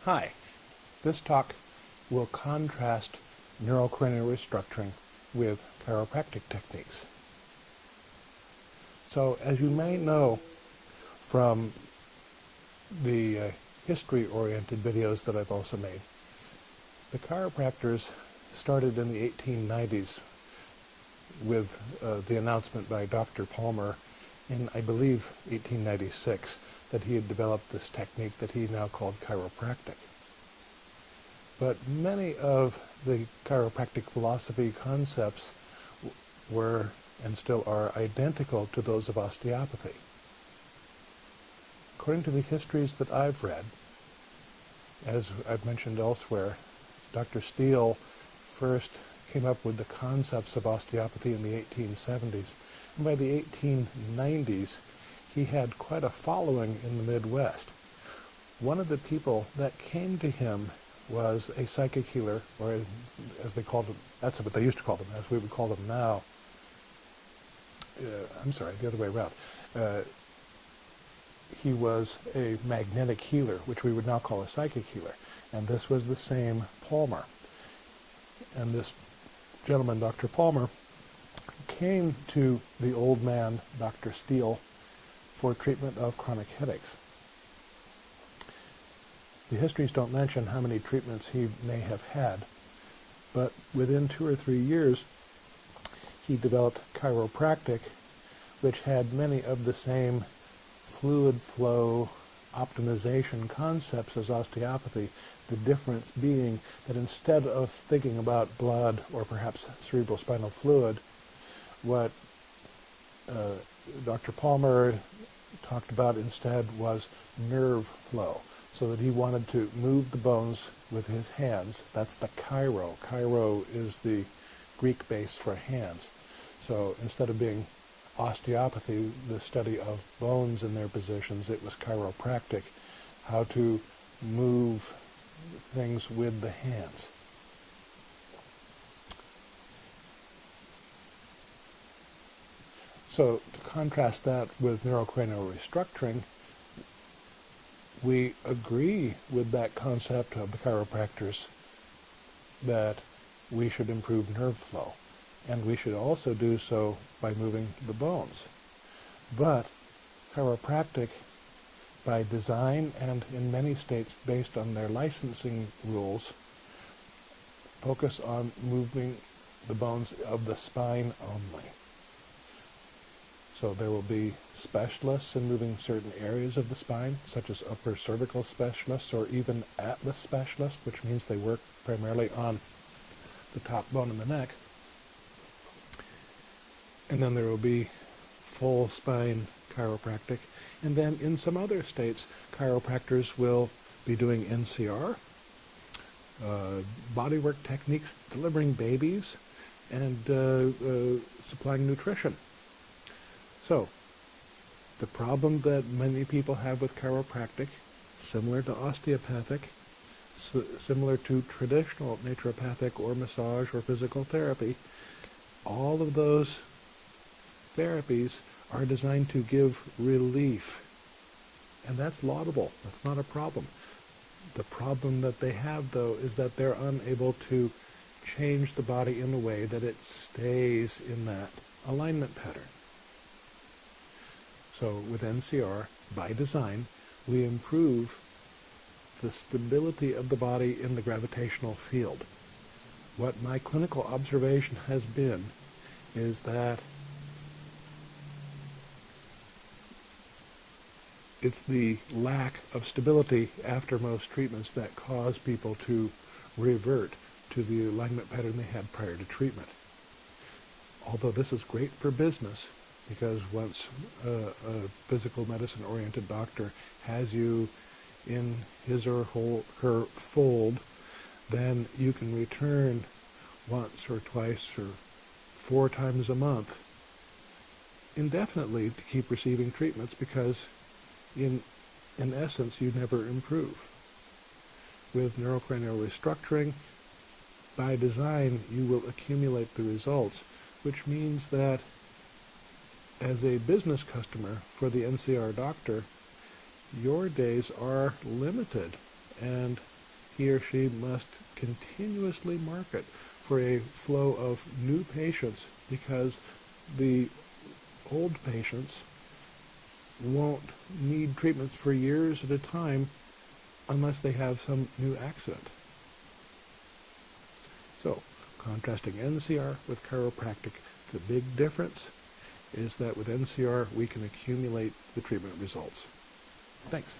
Hi, this talk will contrast neurocranial restructuring with chiropractic techniques. So as you may know from the history-oriented videos that I've also made, the chiropractors started in the 1890s with the announcement by Dr. Palmer in, I believe, 1896, that he had developed this technique that he now called chiropractic. But many of the chiropractic philosophy concepts were and still are identical to those of osteopathy. According to the histories that I've read, as I've mentioned elsewhere, Dr. Steele first came up with the concepts of osteopathy in the 1870s, and by the 1890s he had quite a following in the Midwest. One of the people that came to him was a psychic healer, or as they called them, that's what they used to call them, as we would call them now. I'm sorry, the other way around. He was a magnetic healer, which we would now call a psychic healer. And this was the same Palmer. And this gentleman, Dr. Palmer, came to the old man, Dr. Steele, for treatment of chronic headaches. The histories don't mention how many treatments he may have had, but within 2 or 3 years, he developed chiropractic, which had many of the same fluid flow optimization concepts as osteopathy, the difference being that instead of thinking about blood or perhaps cerebrospinal fluid, what Dr. Palmer talked about instead was nerve flow, so that he wanted to move the bones with his hands. That's the chiro. Chiro is the Greek base for hands. So instead of being osteopathy, the study of bones in their positions, it was chiropractic, how to move things with the hands. So to contrast that with neurocranial restructuring, we agree with that concept of the chiropractors that we should improve nerve flow, and we should also do so by moving the bones. But chiropractic, by design and in many states based on their licensing rules, focus on moving the bones of the spine only. So there will be specialists in moving certain areas of the spine, such as upper cervical specialists or even atlas specialists, which means they work primarily on the top bone in the neck. And then there will be full spine chiropractic. And then in some other states, chiropractors will be doing NCR, bodywork techniques, delivering babies, and supplying nutrition. So, the problem that many people have with chiropractic, similar to osteopathic, similar to traditional naturopathic or massage or physical therapy, all of those therapies are designed to give relief. And that's laudable. That's not a problem. The problem that they have, though, is that they're unable to change the body in a way that it stays in that alignment pattern. So with NCR, by design, we improve the stability of the body in the gravitational field. What my clinical observation has been is that it's the lack of stability after most treatments that cause people to revert to the alignment pattern they had prior to treatment. Although this is great for business, because once a physical medicine-oriented doctor has you in his or her fold, then you can return once or twice or 4 times a month indefinitely to keep receiving treatments, because in essence you never improve. With neurocranial restructuring, by design you will accumulate the results, which means that as a business customer for the NCR doctor, your days are limited and he or she must continuously market for a flow of new patients, because the old patients won't need treatments for years at a time unless they have some new accident. So, contrasting NCR with chiropractic, the big difference is that with NCR we can accumulate the treatment results. Thanks.